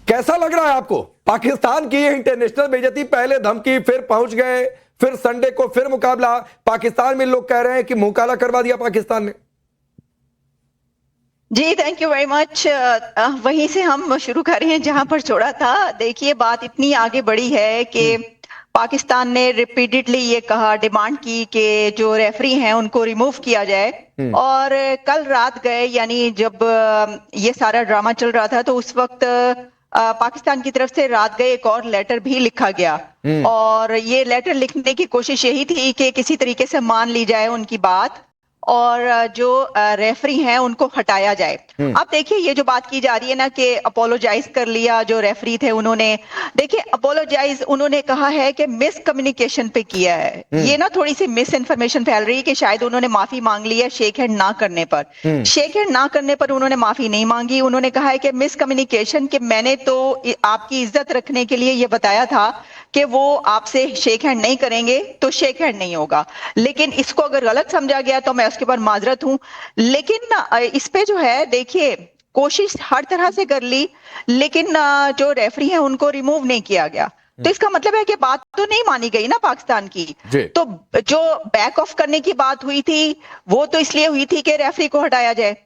कैसा लग रहा है आपको? पाकिस्तान की इंटरनेशनल बेइज्जती, पहले धमकी, फिर पहुंच गए, फिर संडे को फिर मुकाबला। पाकिस्तान में लोग कह रहे हैं कि मुंह काला करवा दिया पाकिस्तान ने। जी, थैंक यू वेरी मच। वहीं से हम शुरू कर रहे हैं जहां पर छोड़ा था। देखिए, बात इतनी आगे बढ़ी है कि पाकिस्तान ने रिपीटेडली ये कहा, डिमांड की कि जो रेफरी हैं उनको रिमूव किया जाए। और कल रात गए, यानी जब ये सारा ड्रामा चल रहा था, तो उस वक्त पाकिस्तान की तरफ से रात गए एक और लेटर भी लिखा गया। और ये लेटर लिखने की कोशिश यही थी कि किसी तरीके से मान ली जाए उनकी बात और जो रेफरी हैं उनको हटाया जाए। अब देखिए, ये जो बात की जा रही है ना कि अपोलोजाइज कर लिया जो रेफरी थे उन्होंने, देखिए अपोलोजाइज उन्होंने कहा है कि मिस कम्युनिकेशन पे किया है। ये ना थोड़ी सी मिस इन्फॉर्मेशन फैल रही है कि शायद उन्होंने माफी मांग ली है शेक हैंड ना करने पर। शेक हैंड ना करने पर उन्होंने माफी नहीं मांगी। उन्होंने कहा है कि मिस कम्युनिकेशन, कि मैंने तो आपकी इज्जत रखने के लिए ये बताया था कि वो आपसे शेक हैंड नहीं करेंगे, तो शेक हैंड नहीं होगा। लेकिन इसको अगर गलत समझा गया तो मैं उसके बाद माजरत हूं। लेकिन इस पे जो है, देखिए, कोशिश हर तरह से कर ली, लेकिन जो रेफरी है उनको रिमूव नहीं किया गया। तो इसका मतलब है कि बात तो नहीं मानी गई ना पाकिस्तान की। तो जो बैक ऑफ करने की बात हुई थी वो तो इसलिए हुई थी कि रेफरी को हटाया जाए।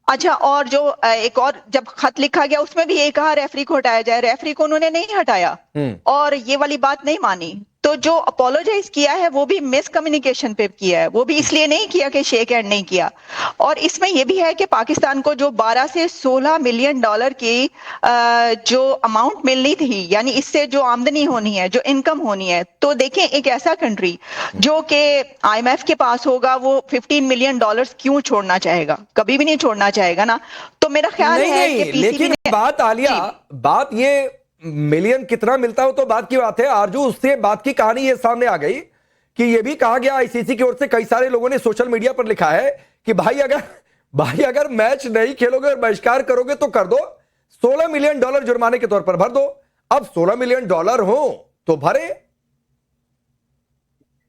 अच्छा, और जो एक और जब खत लिखा गया उसमें भी यही कहा रेफरी को हटाया जाए, रेफरी को उन्होंने नहीं हटाया और ये वाली बात नहीं मानी। तो जो अपोलोजाइज किया है वो भी मिस कम्युनिकेशन पे किया है, वो भी इसलिए नहीं किया कि शेक हैंड नहीं किया। और इसमें यह भी है कि पाकिस्तान को जो 12 से 16 मिलियन डॉलर की जो अमाउंट मिलनी थी, यानी इससे जो आमदनी होनी है, जो इनकम होनी है, तो देखें एक ऐसा कंट्री जो कि IMF के पास होगा, वो 15 मिलियन डॉलर्स क्यों छोड़ना चाहेगा? कभी भी नहीं छोड़ना चाहेगा ना। तो मेरा ख्याल है कि लेकिन बात आलिया, बात ये मिलियन कितना मिलता हो तो बात की बात है आरजू, उससे बात की कहानी ये सामने आ गई कि ये भी कहा गया ICC की ओर से, कई सारे लोगों ने सोशल मीडिया पर लिखा है कि भाई अगर मैच नहीं खेलोगे और बहिष्कार करोगे तो कर दो, 16 मिलियन डॉलर जुर्माने के तौर पर भर दो। अब 16 मिलियन डॉलर हो तो भरे।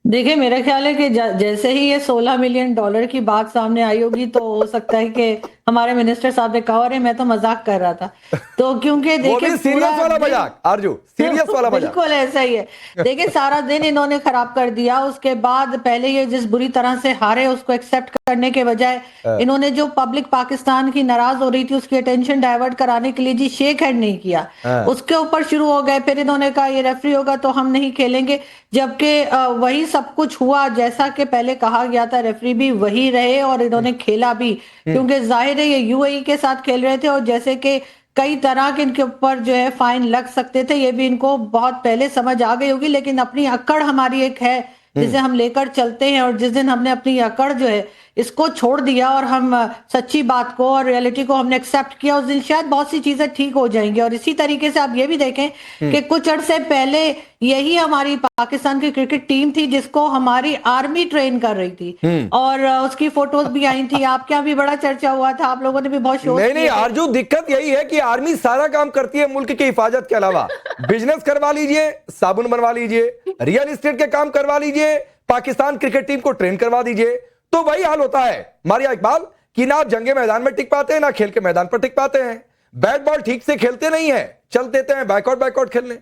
देखिए, मेरा ख्याल है कि जैसे ही ये 16 मिलियन डॉलर की बात सामने आई होगी तो हो सकता है कि हमारे मिनिस्टर साहब ने कहा, अरे मैं तो मजाक कर रहा था। तो क्योंकि देखिए, सीरियस वाला मजाक आरजू, सीरियस वाला मजाक, बिल्कुल ऐसा ही है। देखिए, सारा दिन इन्होंने खराब कर दिया। उसके बाद पहले ये जिस बुरी तरह से हारे उसको एक्सेप्ट करने के बजाय इन्होंने जो पब्लिक पाकिस्तान की नाराज हो रही थी उसकी अटेंशन डाइवर्ट कराने के लिए जी शेक हैंड नहीं किया, उसके ऊपर शुरू हो गए। फिर इन्होंने कहा ये रेफरी होगा तो हम नहीं खेलेंगे, जबकि वही सब कुछ हुआ जैसा कि पहले कहा गया था। रेफरी भी वही रहे और इन्होंने खेला भी, क्योंकि जाहिर है ये UAE के साथ खेल रहे थे और जैसे कि कई तरह के इनके ऊपर जो है फाइन लग सकते थे, ये भी इनको बहुत पहले समझ आ गई होगी। लेकिन अपनी अकड़ हमारी एक है जिसे हम लेकर चलते हैं, और जिस दिन हमने अपनी अकड़ जो है इसको छोड़ दिया और हम सच्ची बात को और रियलिटी को हमने एक्सेप्ट किया, उस दिन शायद बहुत सी चीजें ठीक हो जाएंगी। और इसी तरीके से आप ये भी देखें कि कुछ अर्से पहले यही हमारी पाकिस्तान की क्रिकेट टीम थी जिसको हमारी आर्मी ट्रेन कर रही थी और उसकी फोटोज भी आई थी। आपके यहाँ भी बड़ा चर्चा हुआ था, आप लोगों ने भी बहुत शोर नहीं आरजू, दिक्कत यही है कि आर्मी सारा काम करती है मुल्क की हिफाजत के अलावा। बिजनेस करवा लीजिए, साबुन बनवा लीजिए, रियल एस्टेट के काम करवा लीजिए, पाकिस्तान क्रिकेट टीम को ट्रेन करवा दीजिए, तो वही हाल होता है मारिया इकबाल कि ना आप जंगे मैदान में टिक पाते हैं, ना खेल के मैदान पर टिक पाते हैं। बैट बॉल ठीक से खेलते नहीं है, चल देते हैं बैकआउट खेलने।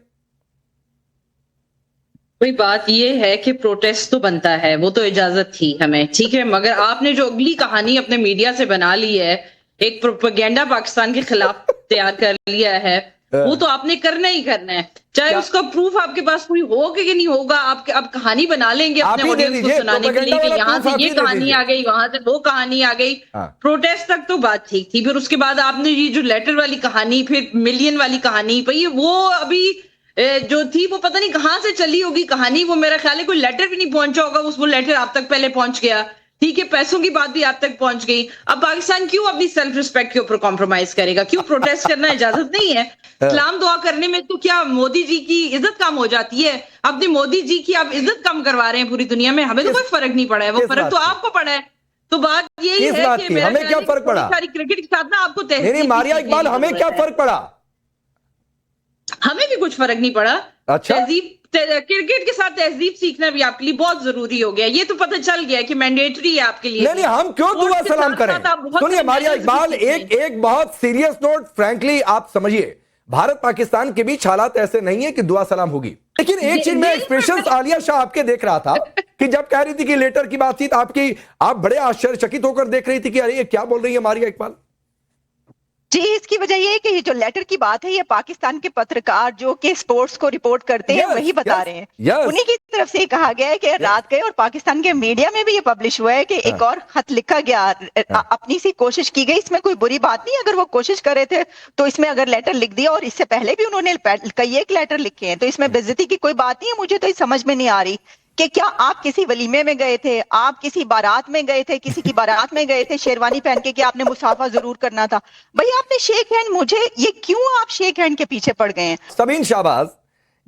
कोई बात ये है कि प्रोटेस्ट तो बनता है, वो तो इजाजत थी हमें, ठीक है, मगर आपने जो अगली कहानी अपने मीडिया से बना ली है, एक प्रोपेगेंडा पाकिस्तान के खिलाफ तैयार कर लिया है, वो तो आपने करना ही करना है, चाहे उसका प्रूफ आपके पास कोई हो कि नहीं होगा। आप कहानी बना लेंगे अपने ऑडियंस को सुनाने के लिए कि यहाँ से ये कहानी आ गई, वहां से वो कहानी आ गई। प्रोटेस्ट तक तो बात ठीक थी, फिर उसके बाद आपने ये जो लेटर वाली कहानी, फिर मिलियन वाली कहानी, भाई वो अभी जो थी वो पता नहीं कहां से चली होगी कहानी। वो मेरा ख्याल है कोई लेटर भी नहीं पहुंचा होगा, वो लेटर आप तक पहले पहुंच गया, ठीक है, पैसों की बात भी आप तक पहुंच गई। अब पाकिस्तान क्यों अपनी सेल्फ रिस्पेक्ट के ऊपर कॉम्प्रोमाइज करेगा? क्यों? प्रोटेस्ट करना इजाजत नहीं है? सलाम दुआ करने में तो क्या मोदी जी की इज्जत कम हो जाती है? अपने मोदी जी की आप इज्जत कम करवा रहे हैं पूरी दुनिया में, हमें तो कोई फर्क नहीं पड़ा है, वो फर्क तो आपको पड़ा है। तो बात यही है कि हमें क्या फर्क पड़ा? सारी क्रिकेट के साथ ना आपको तहजीब, मारिया इकबाल, हमें क्या फर्क पड़ा? हमें भी कुछ फर्क नहीं पड़ा। अच्छा, क्रिकेट के साथ तहजीब सीखना भी आपके लिए बहुत जरूरी हो गया, ये तो पता चल गया कि मैंडेटरी है आपके लिए। नहीं, हम क्यों दुआ सलाम करें? सुनिए मारिया इकबाल, एक बहुत सीरियस नोट, फ्रैंकली आप समझिए, भारत पाकिस्तान के बीच हालात ऐसे नहीं है कि दुआ सलाम होगी। लेकिन एक चीज में एक्सप्रेशंस आलिया शाह आपके देख रहा था कि जब कह रही थी कि लेटर की बातचीत आपकी, आप बड़े आश्चर्यचकित होकर देख रही थी कि अरे ये क्या बोल रही है मारिया इकबाल। जी, इसकी वजह ये है कि ये जो लेटर की बात है, ये पाकिस्तान के पत्रकार जो कि स्पोर्ट्स को रिपोर्ट करते हैं वही बता रहे हैं। उन्हीं की तरफ से कहा गया है कि रात गए, और पाकिस्तान के मीडिया में भी ये पब्लिश हुआ है कि एक और खत लिखा गया, अपनी सी कोशिश की गई। इसमें कोई बुरी बात नहीं, अगर वो कोशिश कर रहे थे तो इसमें अगर लेटर लिख दिया, और इससे पहले भी उन्होंने कई एक लेटर लिखे हैं, तो इसमें बेइज्जती की कोई बात नहीं है। मुझे तो ये समझ में नहीं आ रही कि क्या आप किसी वलीमे में गए थे, आप किसी बारात में गए थे, किसी की बारात में गए थे शेरवानी पहन के कि आपने मुसाफा जरूर करना था। भाई आपने शेक हैंड, मुझे ये क्यों आप शेक हैंड के पीछे पड़ गए हैं? सबीन शाहबाज,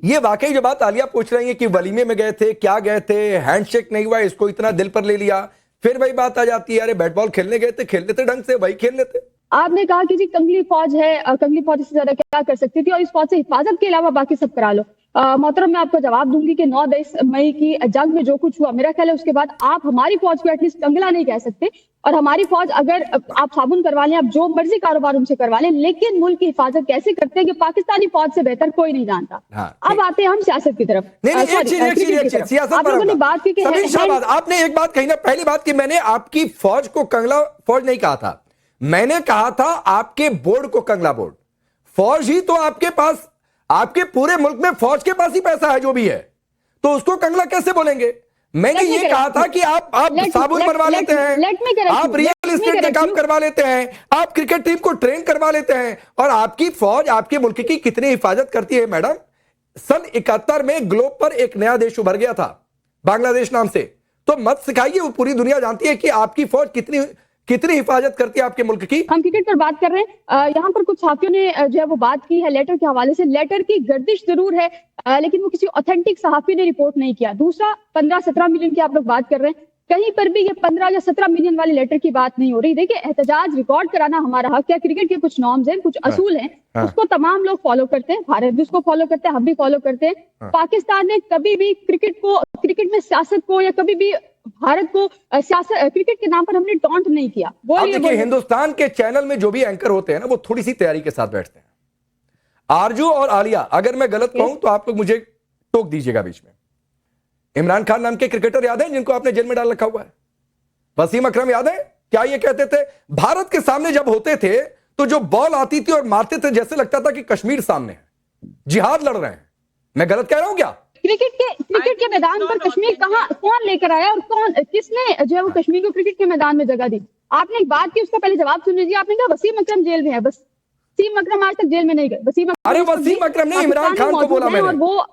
ये वाकई जो बात आलिया पूछ रही है कि वलीमे में गए थे, क्या गए थे, हैंडशेक नहीं हुआ, इसको इतना दिल पर ले लिया, फिर वही बात आ जाती है, अरे बैट बॉल खेलने गए थे, खेल लेते ढंग से, वही खेल लेते। आपने कहा कि जी कंगली फौज है, कंगली फौज से ज्यादा क्या कर सकती थी, और इस फौज से हिफाजत के अलावा बाकी सब करा लो। मोहतरम, मैं आपको जवाब दूंगी कि 9-10 मई की जंग में जो कुछ हुआ, मेरा ख्याल है उसके बाद आप हमारी फौज को एटलीस्ट कंगला नहीं कह सकते। और हमारी फौज, अगर आप साबुन करवा लें, आप जो मर्जी कारोबार उनसे करवा लें, लेकिन मुल्क की हिफाजत कैसे करते हैं कि पाकिस्तानी फौज से बेहतर कोई नहीं जानता। अब आते हैं हम सियासत की तरफ। आप लोगों ने बात की, आपने एक बात कही ना, पहली बात की मैंने आपकी फौज को कंगला फौज नहीं कहा था, मैंने कहा था आपके बोर्ड को कंगला बोर्ड। फौज ही तो आपके पास, आपके पूरे मुल्क में फौज के पास ही पैसा है जो भी है, तो उसको कंगला कैसे बोलेंगे? मैंने ये कहा था कि आप साबुन बनवा लेते हैं, आप रियल एस्टेट का काम करवा लेते हैं, आप क्रिकेट टीम को ट्रेन करवा लेते हैं, और आपकी फौज आपके मुल्क की कितनी हिफाजत करती है मैडम। सन 71 में ग्लोब पर एक नया देश उभर गया था, बांग्लादेश नाम से, तो मत सिखाइए, वो पूरी दुनिया जानती है कि आपकी फौज कितनी हिफाजत करती है आपके मुल्क की। हम क्रिकेट पर बात कर रहे हैं, यहाँ पर कुछ साथियों ने जो है वो बात की है लेटर के हवाले से। लेटर की गर्दिश जरूर है, लेकिन वो किसी ऑथेंटिक सहाफी ने रिपोर्ट नहीं किया। दूसरा, 15-17 मिलियन की आप लोग बात कर रहे हैं, कहीं पर भी ये 15 या 17 मिलियन वाले लेटर की बात नहीं हो रही। देखिए, एहतजाज रिकॉर्ड कराना हमारा हक है, क्रिकेट के कुछ नॉर्म्स हैं, कुछ असूल हैं, उसको तमाम लोग फॉलो करते हैं, भारत भी उसको फॉलो करते हैं, हम भी फॉलो करते हैं। पाकिस्तान ने कभी भी क्रिकेट में सियासत को, या कभी भी भारत को क्रिकेट के नाम पर हमने टॉन्ट नहीं किया। देखिए, हिंदुस्तान के चैनल में जो भी एंकर होते हैं ना, वो थोड़ी सी तैयारी के साथ बैठते हैं। आरजू और आलिया, अगर मैं गलत कहूं तो आप लोग मुझे टोक दीजिएगा बीच में। इमरान खान नाम के क्रिकेटर याद है जिनको आपने जेल में डाल रखा हुआ है? वसीम अकरम याद है? क्या ये कहते थे भारत के सामने जब होते थे तो जो बॉल आती थी और मारते थे, जैसे लगता था कि कश्मीर सामने है, जिहाद लड़ रहे हैं। मैं गलत कह रहा हूं क्या? क्रिकेट के मैदान पर कश्मीर कौन लेकर आया, और किसने जो है वो कश्मीर को क्रिकेट के मैदान में जगह दी? आपने एक बात की, उसका पहले जवाब सुन लीजिए। आपने कहा वसीम अकरम जेल में है, वसीम अकरम आज तक जेल में नहीं गए। वसीम अकरम ने इमरान खान को बोला मैंने, और वो